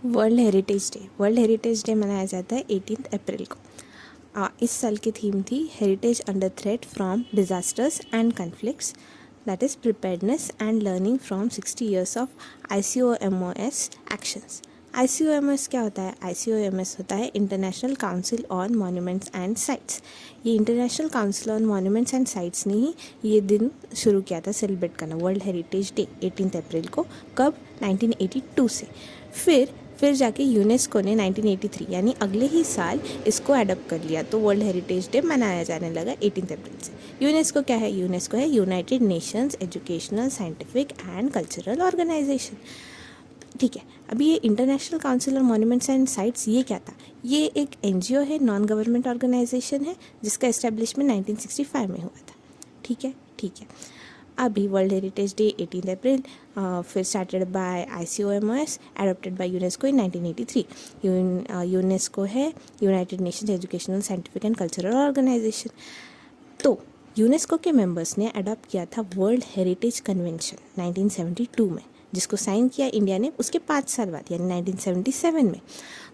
World heritage day मनाया जाता है 18 अप्रैल को। इस साल की थीम थी heritage under threat from disasters and conflicts, that is preparedness and learning from 60 years of ICOMOS actions. ICOMOS क्या होता है? ICOMOS होता है international council on monuments and sites. ये international council on monuments and sites ने ही ये दिन शुरू किया था सेलिब्रेट करना, वर्ल्ड हेरिटेज डे 18 अप्रैल को। कब? 1982 से। फिर जाके यूनेस्को ने 1983 यानी अगले ही साल इसको अडॉप्ट कर लिया, तो वर्ल्ड हेरिटेज डे मनाया जाने लगा 18 अप्रैल से। यूनेस्को क्या है? यूनेस्को है United Nations Educational, Scientific and Cultural Organization. ठीक है, अभी ये international council on monuments and sites ये क्या था? ये एक NGO है, नॉन गवर्नमेंट ऑर्गेनाइजेशन है, जिसका एस्टेब्लिशमेंट 1965 में हुआ था। ठीक है। अभी वर्ल्ड हेरिटेज डे 18 अप्रैल फिर started by ICOMOS, adopted by UNESCO in 1983। UNESCO है United Nations Educational, Scientific and Cultural Organisation. तो यूनेस्को के मेंबर्स ने अडॉप्ट किया था वर्ल्ड हेरिटेज कन्वेंशन 1972 में, जिसको साइन किया इंडिया ने उसके 5 साल बाद यानी 1977 में।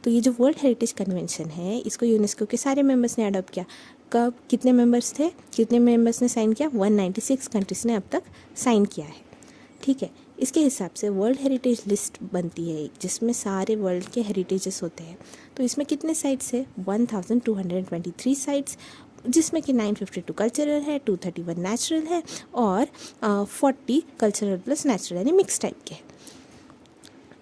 तो ये जो वर्ल्ड हेरिटेज कन्वेंशन है, इसको यूनेस्को के सारे मेंबर्स ने अडॉप्ट किया। कब? कितने मेंबर्स थे? कितने मेंबर्स ने साइन किया? 196 कंट्रीज़ ने अब तक साइन किया है। ठीक है, इसके हिसाब से वर्ल्ड हेरिटेज लिस्ट बनती है एक, जिसमें सारे वर्ल्ड के हेरिटेजेस होते हैं। तो इसमें कितने साइट्स है? 1223 साइट्स, जिसमें कि 952 कल्चरल है, 231 नेचुरल है और 40 कल्चरल प्लस नेचुरल यानी मिक्स टाइप के हैं।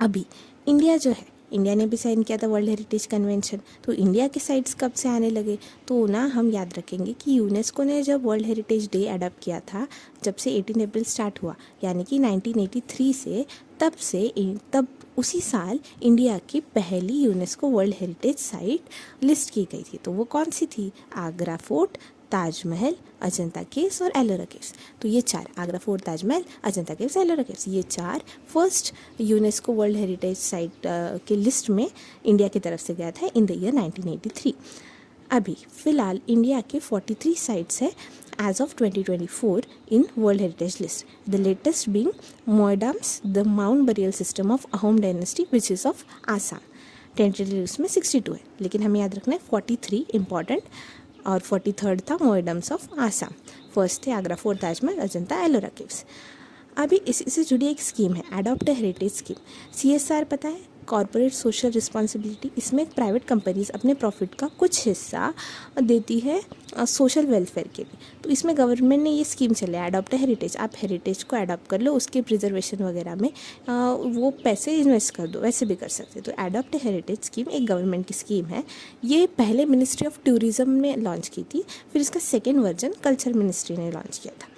अभी इंडिया जो है, इंडिया ने भी साइन किया था वर्ल्ड हेरिटेज कन्वेंशन। तो इंडिया के साइट्स कब से आने लगे? तो ना हम याद रखेंगे कि यूनेस्को ने जब वर्ल्ड हेरिटेज डे अडॉप्ट किया था, जब से 18 अप्रैल स्टार्ट हुआ यानी कि 1983 से, तब उसी साल इंडिया की पहली UNESCO world heritage site list की गई थी। तो वो कौन सी थी? आगरा फोर्ट, ताजमहल, अजंता केव्स और एलोरा केव्स। तो ये 4, Agra fort, Taj Mahal, Ajanta caves, Ellora caves, ये 4 first UNESCO world heritage site के लिस्ट में इंडिया की तरफ से गया था इन द ईयर 1983। अभी फ़िलहाल इंडिया के 43 साइट्स है as of 2024 in world heritage list, the latest being moidams the mount burial system of Ahom dynasty which is of Assam. Tentative list में 62 है, लेकिन हमें याद रखना है 43 इंपॉर्टेंट और 43rd था मोइडम्स ऑफ आसाम। फर्स्ट थे आगरा फोर्ट, ताजमहल, अजंता, एलोरा केव्स। अभी इसी से जुड़ी एक स्कीम है adopt a heritage scheme, CSR पता है, कॉर्पोरेट सोशल रिस्पॉन्सिबिलिटी। इसमें प्राइवेट कंपनीज अपने प्रॉफिट का कुछ हिस्सा देती है सोशल वेलफेयर के लिए। तो इसमें गवर्नमेंट ने ये स्कीम चलाया अडॉप्ट ए हेरिटेज। आप हेरिटेज को अडॉप्ट कर लो, उसके प्रिजर्वेशन वगैरह में वो पैसे इन्वेस्ट कर दो, वैसे भी कर सकते। तो अडॉप्ट ए हेरिटेज स्कीम एक गवर्नमेंट की स्कीम है। ये पहले मिनिस्ट्री ऑफ टूरिज्म ने लॉन्च की थी, फिर इसका सेकेंड वर्जन कल्चर मिनिस्ट्री ने लॉन्च किया था।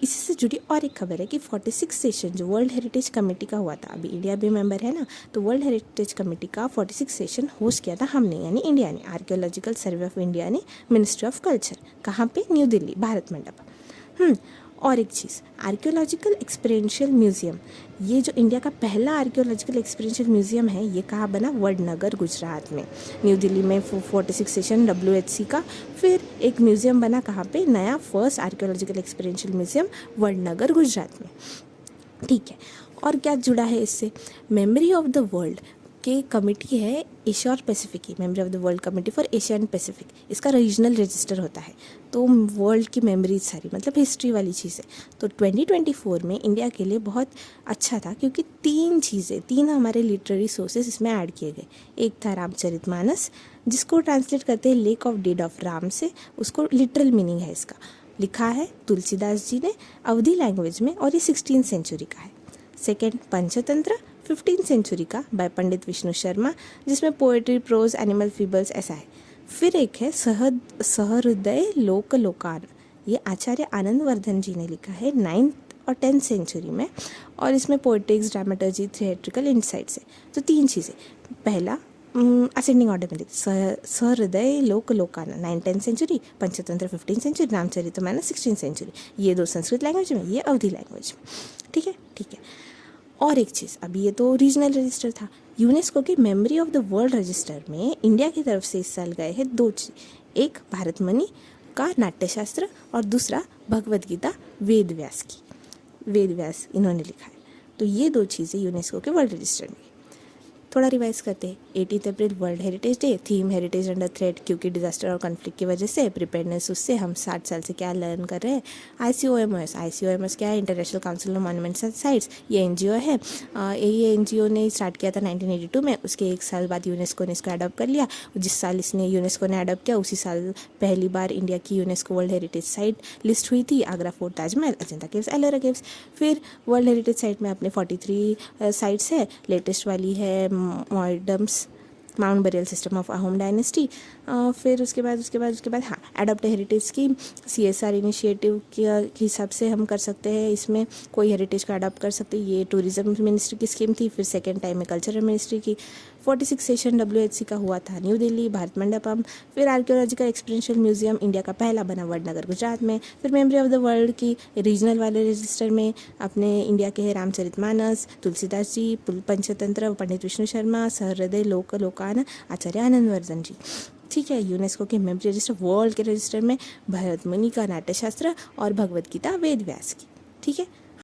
इसी से जुड़ी और एक खबर है कि 46 सेशन जो वर्ल्ड हेरिटेज कमेटी का हुआ था, अभी इंडिया भी मेंबर है ना, तो वर्ल्ड हेरिटेज कमेटी का 46 सेशन होस्ट किया था हमने यानी इंडिया ने। आर्कियोलॉजिकल सर्वे ऑफ इंडिया ने, मिनिस्ट्री ऑफ कल्चर, कहाँ पे? न्यू दिल्ली, भारत मंडप। और एक चीज़, आर्कियोलॉजिकल एक्सपीरियंशियल म्यूज़ियम, ये जो इंडिया का पहला आर्कियोलॉजिकल एक्सपीरियंशियल म्यूज़ियम है, ये कहाँ बना? वडनगर, गुजरात में। न्यू दिल्ली में 46 सेशन WHC का। फिर एक म्यूज़ियम बना कहाँ पे? नया first archaeological experiential museum Vadnagar, Gujarat में। ठीक है, और क्या जुड़ा है इससे? मेमोरी ऑफ द वर्ल्ड की कमेटी है एशिया और पैसिफिक की, memory of the world committee for Asia and Pacific. इसका रीजनल रजिस्टर होता है, तो वर्ल्ड की मेमोरीज सारी, मतलब हिस्ट्री वाली चीज़ें। तो 2024 में इंडिया के लिए बहुत अच्छा था, क्योंकि 3 हमारे लिटरेरी सोर्सेज इसमें ऐड किए गए। एक था रामचरितमानस, जिसको ट्रांसलेट करते हैं lake of dead of Ram से, उसको लिटरल मीनिंग है इसका, लिखा है तुलसीदास जी ने अवधी लैंग्वेज में, और ये 16th सेंचुरी का है। सेकेंड, पंचतंत्र 15th सेंचुरी का बाय पंडित विष्णु शर्मा, जिसमें पोएट्री, प्रोज, एनिमल फिबल्स ऐसा है। फिर एक है सहृदय लोकान, ये आचार्य आनंद वर्धन जी ने लिखा है 9th और 10th सेंचुरी में, और इसमें पोएटिक्स, ड्रामेटर्जी, थिएट्रिकल इनसाइट्स है। तो 3 चीज़ें, पहला असेंडिंग ऑर्डर में सहृदय लोकान 9th-10th century, Panchatantra 15th century, Ramcharitmanas 16th century. ये 2 संस्कृत लैंग्वेज में, ये अवधी लैंग्वेज में। ठीक है। और एक चीज़, अभी ये तो रीजनल रजिस्टर था, यूनेस्को के memory of the world register में इंडिया की तरफ से इस साल गए हैं 2 चीज़, एक भारतमणि का नाट्यशास्त्र और दूसरा भगवद गीता वेद व्यास इन्होंने लिखा है। तो ये 2 चीज़ें यूनेस्को के वर्ल्ड रजिस्टर में। थोड़ा रिवाइज करते हैं। 18 अप्रैल world heritage day, theme heritage under threat, क्योंकि डिजास्टर और कॉन्फ्लिक्ट की वजह से प्रिपेयर्डनेस, उससे हम 60 साल से क्या लर्न कर रहे हैं। ICOMOS क्या है, international council of monuments and sites, ये NGO है। ये NGO ने स्टार्ट किया था 1982 में, उसके एक साल बाद यूनेस्को ने इसको अडॉप्ट कर लिया। जिस साल इसने यूनेस्को ने अडॉप्ट किया उसी साल पहली बार इंडिया की UNESCO world heritage site list हुई थी। Agra fort, Taj Mahal, Ajanta caves, Ellora caves. फिर वर्ल्ड हेरिटेज साइट में अपने 43 साइट्स है। लेटेस्ट वाली है modems, mount burial system of Ahom dynasty. फिर उसके बाद हाँ, adopt heritage scheme CSR initiative के हिसाब से हम कर सकते हैं। इसमें कोई हेरिटेज का अडॉप्ट कर सकते हैं। ये टूरिज्म मिनिस्ट्री की स्कीम थी। फिर सेकेंड टाइम में कल्चरल मिनिस्ट्री की। 46 सेशन WHC का हुआ था न्यू दिल्ली, भारत मंडपम। फिर आर्कियोलॉजिकल एक्सपीरियंशियल म्यूजियम इंडिया का पहला बना वडनगर गुजरात में। फिर मेमोरी ऑफ द वर्ल्ड की रीजनल वाले रजिस्टर में अपने इंडिया के हैं रामचरितमानस, तुलसीदास जी, पंचतंत्र, पंडित विष्णु शर्मा, सहृदय लोकान, आचार्य आनंदवर्धन जी। ठीक है। यूनेस्को के मेमोरी रजिस्टर वर्ल्ड के रजिस्टर में भरत मुनि का नाट्यशास्त्र और भगवद गीता वेद व्यास की। ठीक है।